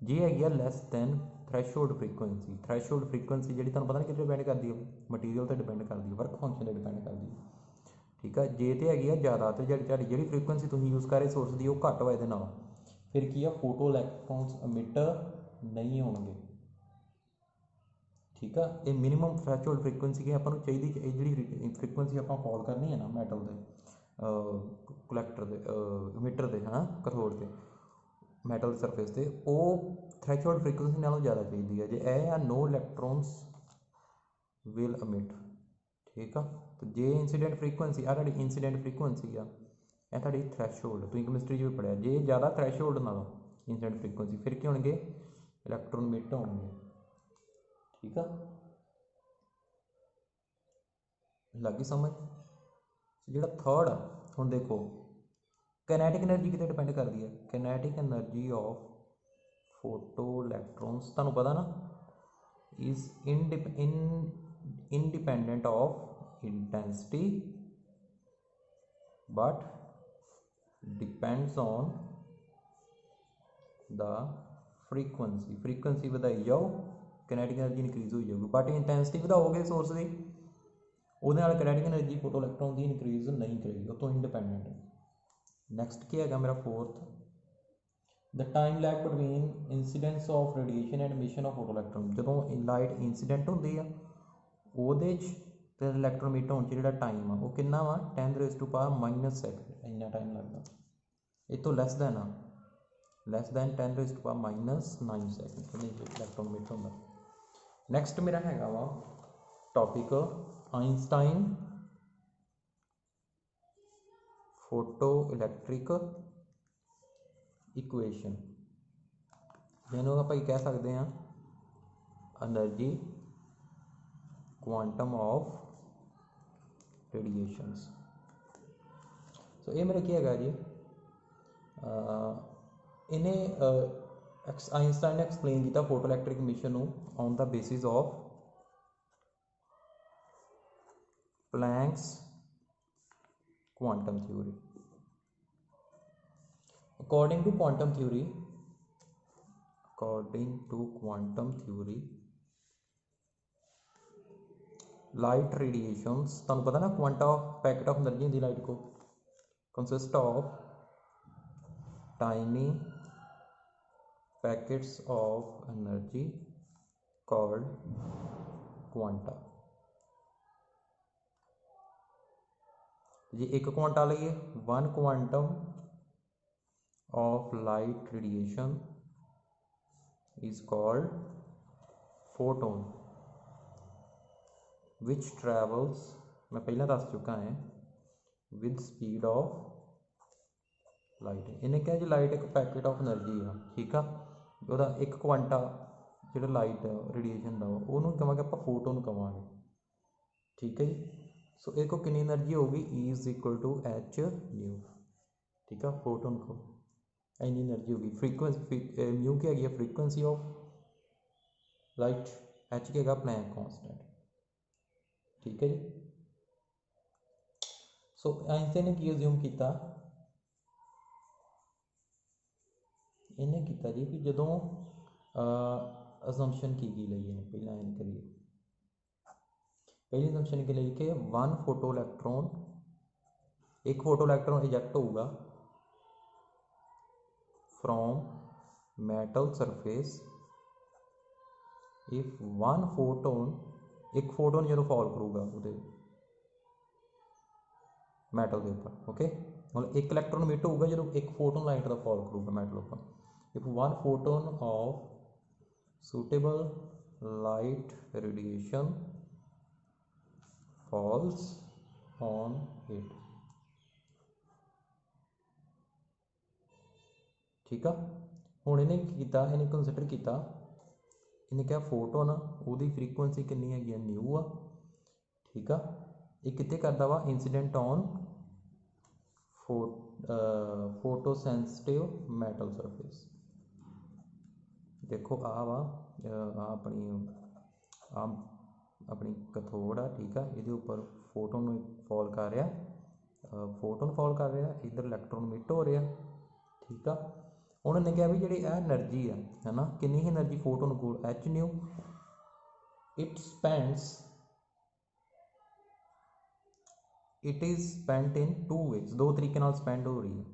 जी हैगी आ less than threshold frequency. Threshold frequency जी तुहानूं पता नहीं किते डिपेंड करती है, मटीरियल पर डिपेंड करती है, वर्क फंक्शन पर डिपेंड करती है। ठीक है, जे तो हैगी आ ज़्यादा तो जी फ्रीकुएंसी तुम यूज़ कर रहे सोर्स की वो घट वा ये फिर की है फोटो इलैक्ट्रॉन्स एमिट नहीं होंगे। ठीक है, ये मिनीमम थ्रैशोल्ड फ्रीकुएंसी की आपको चाहिए जी फ्रीकुएंसी आप कॉल करनी है ना मैटल के कलैक्टर के इमिटर के है ना कैथोड के मैटल सरफेस से, वो थ्रैशोल्ड फ्रीकुएंसी नालों ज़्यादा चाहिए है। जो है नो इलैक्ट्रॉन्स विल एमिट। ठीक है, तो जे इंसीडेंट फ्रीकुएंसी आ इंसीडेंट फ्रीकुएंसी आ यह थ्रैशोल्ड तुम कैमिस्ट्री भी पढ़िया, जे ज़्यादा थ्रैशोल्ड नालों इंसीडेंट फ्रीकुएंसी फिर क्या होंगे इलैक्ट्रॉन मिट होंगे। ठीक है, लगी समझ। जो थर्ड आ हम देखो कैनैटिक एनर्जी कितने डिपेंड करती है, कैनैटिक एनर्जी ऑफ फोटो इलैक्ट्रॉन्स तुहानूं पता ना is independent of intensity but depends on the frequency. Frequency बढ़ाई जाओ कैनैटिक एनर्जी इनक्रीज हो जाएगी, बट इंटेंसिटी बढ़ाओगे सोर्स की वो कैनैटिक एनर्जी फोटो इलैक्ट्रॉन की इनक्रीज नहीं करेगी, वो तो इंडिपेंडेंट है। नैक्सट क्या है मेरा fourth, the time lag between incidence of radiation and mission of photo electron. जो लाइट इंसीडेंट होंगी है वो इलैक्ट्रॉन मिट होने जो टाइम आ वो कितना वा 10⁻⁻⁻⁷ इन्ना टाइम लगता। ये तो लैस दैन 10⁻⁹ इलैक्ट्रॉन मिट होंगे। नैक्सट मेरा हैगा वा टॉपिक आइंसटाइन फोटो इलैक्ट्रिक इक्वेशन, जिन्होंने आप कह सकते हैं एनर्जी क्वांटम ऑफ रेडिएशंस। सो ये मेरा क्या है जी इन्हें आइंसटाइन ने एक्सप्लेन किया photo electric emission on the basis of Planck's quantum theory. According to quantum theory light radiations तुहानूं पता ना quanta of packet of energy होंगी लाइट को consist of tiny packets of energy called quanta. जी एक quanta लीए 1 quantum of light radiation is called photon which travels, मैं पहला दस चुका है, विद स्पीड ऑफ लाइट। इन्हें क्या जी लाइट एक पैकेट ऑफ एनर्जी आ, ठीक आ, ਉਹਦਾ एक क्वांटा ਜਿਹੜਾ लाइट रेडिएशन ਦਾ ਉਹਨੂੰ ਕਹਾਂਗੇ ਆਪਾਂ फोटोन कहांगे, ठीक है जी। सो एक को कितनी एनर्जी होगी, E is equal to h nu, ठीक है। फोटोन को इन्नी एनर्जी होगी। फ्रीक्वेंसी म्यू की हैगी फ्रीक्वेंसी ऑफ लाइट, एच की है प्लैंक कांस्टेंट, ठीक है जी। सो आइंस्टाइन ने की अज्यूम किया, इन्हें किया जी कि जो असम्पशन की लई है पहला इन करिए, पहली असम्पशन की लई कि वन फोटो इलैक्ट्रॉन, एक फोटो इलैक्ट्रॉन इजैक्ट होगा from metal surface if one photon, एक फोटोन जो फॉल करूगा वो मैटल के उपर, ओके। मतलब एक इलैक्ट्रॉन मिट होगा जो एक फोटोन लाइट का फॉल करूगा मैटल उपर, if one photon of suitable light radiation falls on it, ठीक है। हुण इन्हें किया, इन्हें कंसिडर किया, इन्हें क्या फोटोन उसकी फ्रीकुएंसी कितनी है न्यू आ, ठीक है। ये कितने करता वा incident on photo sensitive metal surface, देखो आ वा अपनी अपनी कैथोड आ, ठीक है। ये उपर फोटोन फॉल कर रहा, फोटोन फॉल कर रहा, इधर इलैक्ट्रॉन मिट हो रहा, ठीक है। उन्होंने कहा भी जी एनर्जी है ना, कितनी ही एनर्जी फोटोन को H nu, it spends, it is spent in two ways, दो तरीके स्पेंड हो रही है,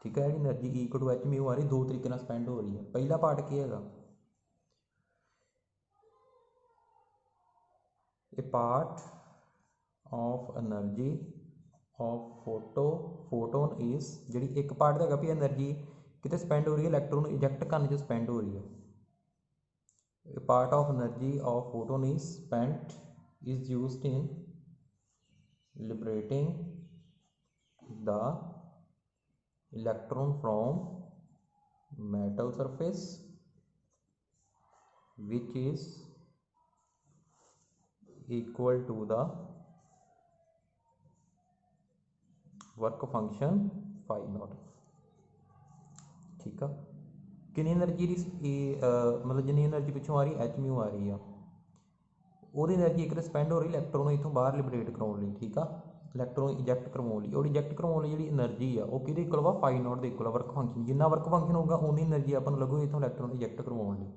ठीक है। जी energy equal to H mu आ रही, दो तरीके स्पेंड हो रही है। पहला पार्ट की है, a part of energy of photon is, जी एक पार्ट का भी एनर्जी कितने स्पेंड हो रही है, इलैक्ट्रॉन इजैक्ट करने स्पेंड हो रही है। A part of energy of photon is spent is used in liberating the electron from metal surface which is equal to the work function phi naught, ठीक है। कितनी एनर्जी मतलब जितनी एनर्जी पिछों आ रही एच म्यू आ रही है, और एनर्जी एक स्पेंड हो रही इलैक्ट्रॉन इतों बाहर लिबरेट कराने लिए, ठीक है, इलैक्ट्रॉन इजैक्ट करवाने लिए, और इजैक्ट करवाने जी एनर्जी आ वो कि इक्वल वा फाई नॉट के इक्वल वर्क फंक्शन, जिन्ना वर्क फंक्शन होगा उन्नी एनर्जी अपन लगूगी इतों इलैक्ट्रॉन इजैक्ट करवाने लिए,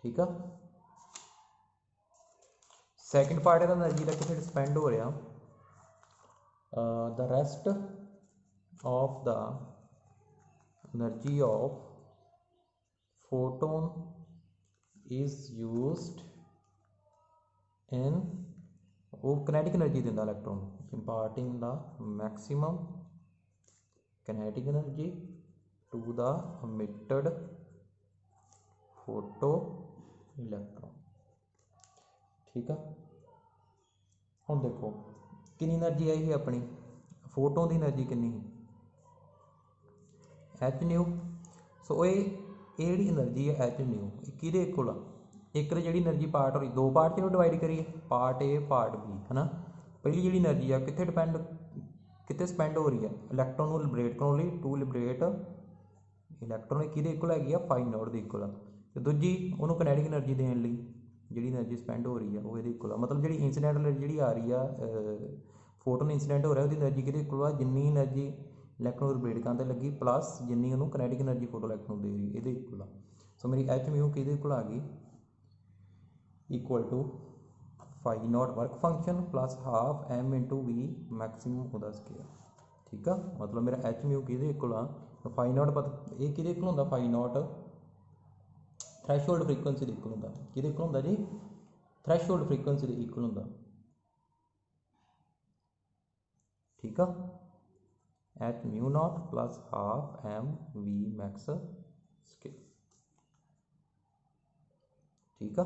ठीक है। सैकेंड पार्ट है एनर्जी का कितने स्पेंड हो रहा, the rest of the energy of photon is used इन, वो किनेटिक एनर्जी देता electron, imparting the maximum kinetic energy to the emitted photo electron, ठीक है। हम देखो कितनी एनर्जी आई है अपनी फोटोन की एनर्जी कितनी एच न्यू, सो ये जी एनर्जी है एच न्यू कि इक्वल आ, एक जी एनर्जी पार्ट हो रही, दो पार्ट में डिवाइड करिए, पार्ट ए पार्ट बी, है ना। पहली जी एनर्जी आ कितने डिपेंड कितने स्पेंड हो रही है इलैक्ट्रॉन को लिबरेट करने लिए, टू लिबरेट इलैक्ट्रॉन कि इक्वल हैगी फाई नॉट के इक्वल, तो दूजी उन्होंने किनेटिक एनर्जी देने लिए जी एनर्जी स्पेंड हो रही है वो ये इक्वल आ, मतलब जी इंसीडेंट एनर्जी जी आ रही है फोटोन इंसीडेंट हो रहा है उसकी एनर्जी कि इक्वल आ, जिन्नी एनर्जी इलैक्ट्रॉन लिबरेट करने लगी प्लस जिन्नी उन्होंने किनेटिक एनर्जी फोटो इलैक्ट्रॉन दे रही है ये इक्वल आ। सो मेरी एच म्यू कि इक्वल आ गई equal to phi naught work function plus half m into v maximum होता स्केयर, ठीक है। मतलब मेरा एच म्यू कि इक्वल आ, फाई नॉट पता ये कि इक्वल होंगे, phi naught threshold frequency equal होंगे, कि इक्वल होंगे जी थ्रैशोल्ड फ्रीकुएंसी इक्वल होंगे, ठीक है। H mu naught plus half M v max square, ठीक है।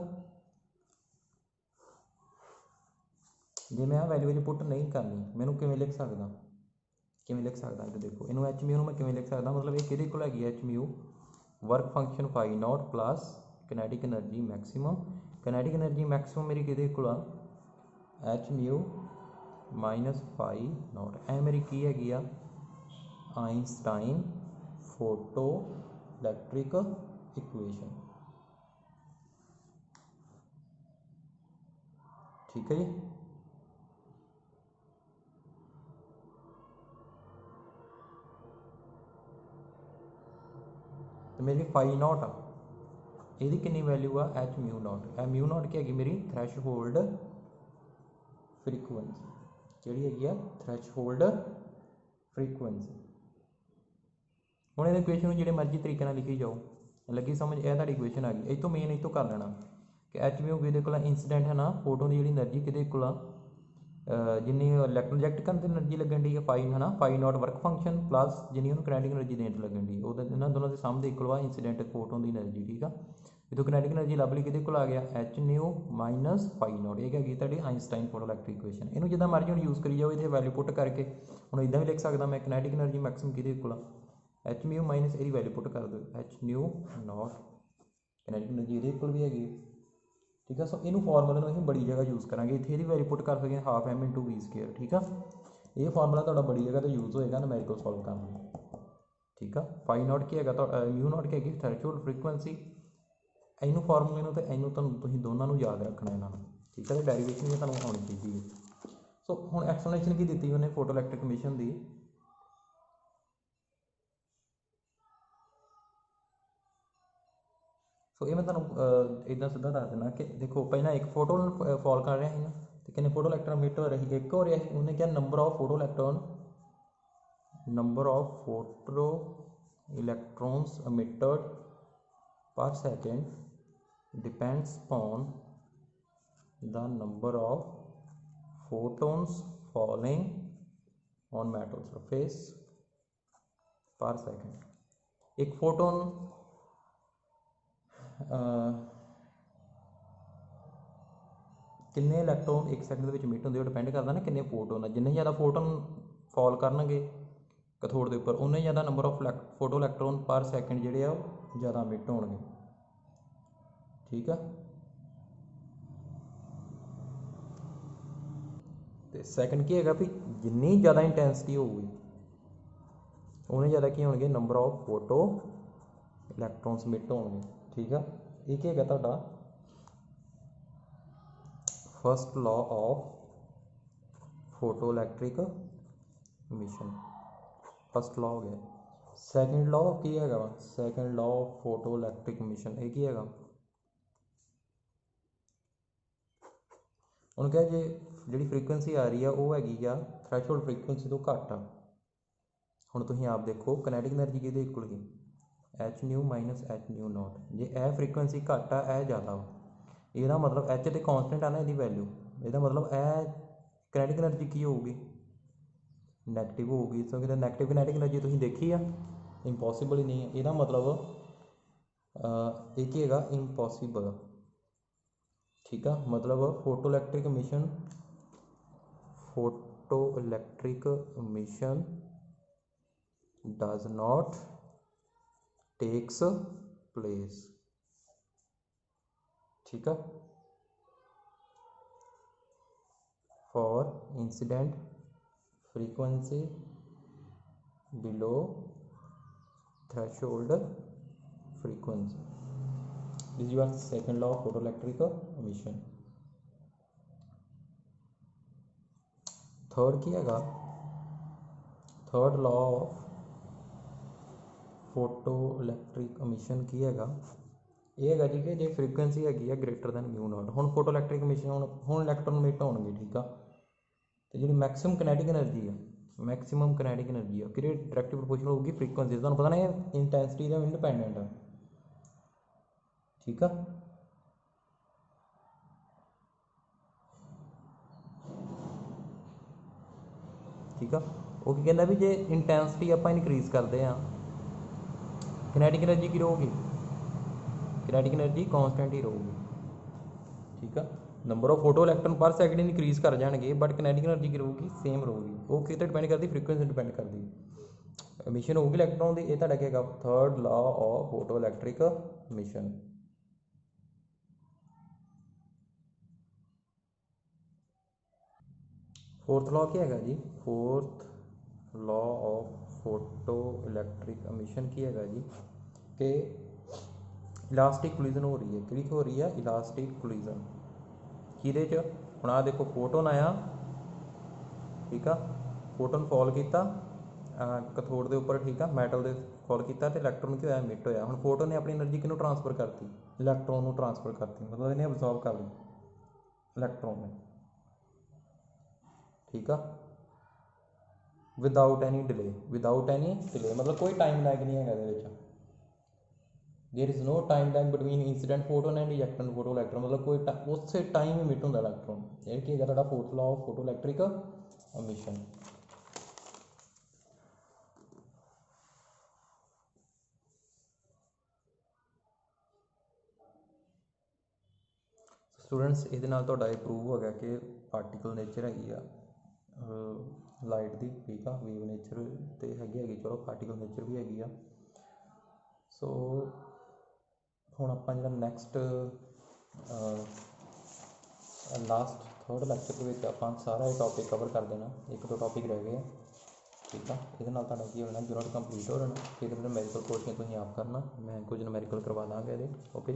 जे मैं वैल्यू पुट नहीं करनी मैनू किवें लिख सकदा इधर देखो इनू एच म्यू मैं किवें लिख सकदा मतलब ये किहदे कोल हैगी H mu work function phi naught plus kinetic energy maximum मेरी किहदे कोल आ H mu minus phi naught ए मेरी की हैगी आ आइंस्टाइन फोटो इलैक्ट्रिक इक्वेशन। ठीक है जी। तो मेरी फाई नॉट आ यदी कितनी वैल्यू आ H mu naught mu naught की हैगी मेरी थ्रैशहोल्ड फ्रीकुएंसी जी हैगी थ्रैशहोल्ड फ्रीकुएंसी। हुण इस इक्वेशन जो मर्जी तरीके लिखी जाओ लगी समझ यह तुहाडी इक्वेशन आ गई। इतों मेन इतों कर लेना कि एच म्यू किहदे कोल इंसीडेंट है ना फोटो की जी एनर्जी किहदे कोल जिन्नी रिजेक्ट करने की एनर्जी लगन डी है फाई है ना phi naught work function plus जिन्नी उन्होंने किनेटिक एनर्जी देने लगन डी इन्होंने दोनों के सामने इक्वल आ इंसीडेंट फोटो की एनर्जी। ठीक है इतों किनेटिक एनर्जी लभ ली किहदे कोल आ गया h nu minus phi naught ये हैगी तुहाडी आइंस्टाइन फोटो इलैक्ट्रिक इक्वेशन। इन्हू जिद्दां मर्जी हुण यूज़ करी जाओ इत्थे वैल्यू पुट करके हुण इदां भी लिख सकदा मैं किनेटिक एनर्जी मैक्सिमम किहदे कोल एच म्यू माइनस यदी वैल्यू पुट कर दो H new not kinetic energy ये कोल भी हैगी। ठीक है सो इनू फॉर्मूले में बड़ी जगह यूज़ करेंगे इतने यदि वैल्यू पुट कर सकें half m into v square. ठीक है ये फॉर्मूला तो बड़ी जगह तो यूज़ होएगा न्यूमेरिकल सॉल्व करने। ठीक है फाई नॉट की है म्यू नॉट की हैगी थ्रैशहोल्ड फ्रीकुएंसी इनू फॉर्मूले में तो इनू तुम दोनों याद रखना इन्होंने। ठीक है तो डेरीवेशन भी तुहानूं आनी चाहिए। सो हुण एक्सप्लेनेशन की दी उन्हें फोटो इलैक्ट्रिक कमीशन की सो ये मैं तुहानूं इदां सीधा दस देना कि देखो पहला एक फोटो फॉल कर रहा है ना तो कितने फोटो इलैक्ट्रॉन मिट हो रही एक हो रहा है उन्हें क्या number of photo electrons emitted per second depends on the number of photons falling on metal surface per second। एक फोटोन किन्ने इलैक्ट्रॉन एक सैकेंड के मिट होंगे डिपेंड करता ना किन्ने फोटोन है जिन्ने ज़्यादा फोटोन फॉल करनगे कैथोड के उपर उन्ने ज़्यादा नंबर ऑफ फोटो इलैक्ट्रॉन पर सैकेंड जोड़े ज़्यादा मिट होंगे। ठीक है तो सैकेंड की है भी जिन्नी ज़्यादा इंटेंसिटी होगी उन्ने ज़्यादा की होंगे नंबर ऑफ फोटो इलैक्ट्रॉन्स मिट होंगे। ठीक है एक है तुहाडा first law of photo electric mission first law हो गया। सैकेंड लॉ की है second law of photo electric mission ये की है उन्होंने कहा जी जी फ्रीकुएंसी आ रही है वो हैगी आ थ्रैशहोल्ड फ्रीकुएंसी तो घट आ। हुण तुसीं आप देखो किनेटिक एनर्जी किहदे इक्वल गई H nu minus H new not J A frequency घट आ ए ज़्यादा यदा मतलब एच तो कॉन्सटेंट आ ना यदी वैल्यू यदा मतलब ए किनेटिक एनर्जी की होगी नैगेटिव होगी। सो कि नैगेटिव किनेटिक एनर्जी तुसीं देखी आ इंपॉसिबल ही नहीं है यदा मतलब ये की है इंपॉसिबल। ठीक है मतलब photo electric emission does not takes place. ठीक है for incident frequency below threshold frequency this your second law of photo electric emission. Third की है third law of photo electric emission की है ये है जी कि जो फ्रीकुएंसी हैगी ग्रेटर दैन म्यू नॉट हुण फोटो इलैक्ट्रिक मिशन हुण इलैक्ट्रॉन मिट होणगे। ठीक है तो जी मैक्सिमम किनेटिक एनर्जी है कि डायरैक्टली प्रोपोर्शनल होगी फ्रीकुएंसी तुहानूं पता ना ये इंटेंसिटी का इंडिपेंडेंट है। ठीक है ठीक है वो कहना भी जे इंटेंसिटी आप इनक्रीज करते हैं किनेटिक एनर्जी की रहेगी किनेटिक एनर्जी कॉन्सटेंट ही रहेगी। ठीक है ਨੰਬਰ ਆਫ ਫੋਟੋ ਇਲੈਕਟ੍ਰੋਨ ਪਰ ਸੈਕਿੰਡ ਇਨਕਰੀਜ਼ ਕਰ ਜਾਣਗੇ ਬਟ ਕਿਨੈਟਿਕ एनर्जी ਕੀ ਰਹੂਗੀ ਸੇਮ ਰਹੂਗੀ। ਉਹ ਕਿਤੇ ਡਿਪੈਂਡ ਕਰਦੀ ਫ੍ਰੀਕੁਐਂਸੀ ਡਿਪੈਂਡ ਕਰਦੀ ਐਮਿਸ਼ਨ ਹੋਊਗੀ ਇਲੈਕਟ੍ਰੋਨ ਦੀ। ਇਹ ਤੁਹਾਡਾ ਕੀ ਹੈਗਾ third law of photo electric emission. Fourth law क्या है जी fourth law of photo electric emission की है जी कि इलास्टिक कोलिजन हो रही है कि हो रही है इलास्टिक कोलिजन किदे च हुण आ देखो फोटोन आया ठीक है फोटोन फॉल किया कैथोड के उपर ठीक है मैटल दे फॉल किया तो इलैक्ट्रॉन क्या होया मिट होया हुण फोटोन ने अपनी एनर्जी किनू ट्रांसफर करती इलैक्ट्रॉन को ट्रांसफर करती मतलब इन्हें अब्जॉर्ब कर ली इलैक्ट्रॉन ने ठीक है विदाउट एनी डिले मतलब कोई टाइम लैग नहीं है there is no time lag between incident photon and ejected photo electron मतलब कोई उस टाइम इमिट होंदा इलैक्ट्रॉन। ये की है fourth law of photo electric emission. Students ये प्रूव हो गया कि पार्टिकल नेचर हैगी आ लाइट की ठीक है वेव नेचर तो हैगी चलो पार्टिकल नेचर भी हैगी आ। सो हुण आपां जिहड़ा नैक्सट लास्ट थर्ड लैक्चर के आपां सारा ये टॉपिक कवर कर देना। एक दो टॉपिक रह गए ठीक है ये की होना यूनिट कंप्लीट हो जाना। फिर नूमेरिकल क्वेश्चन तुसीं आप करना मैं कुछ नूमेरिकल करवा दांगा ये ओके जी।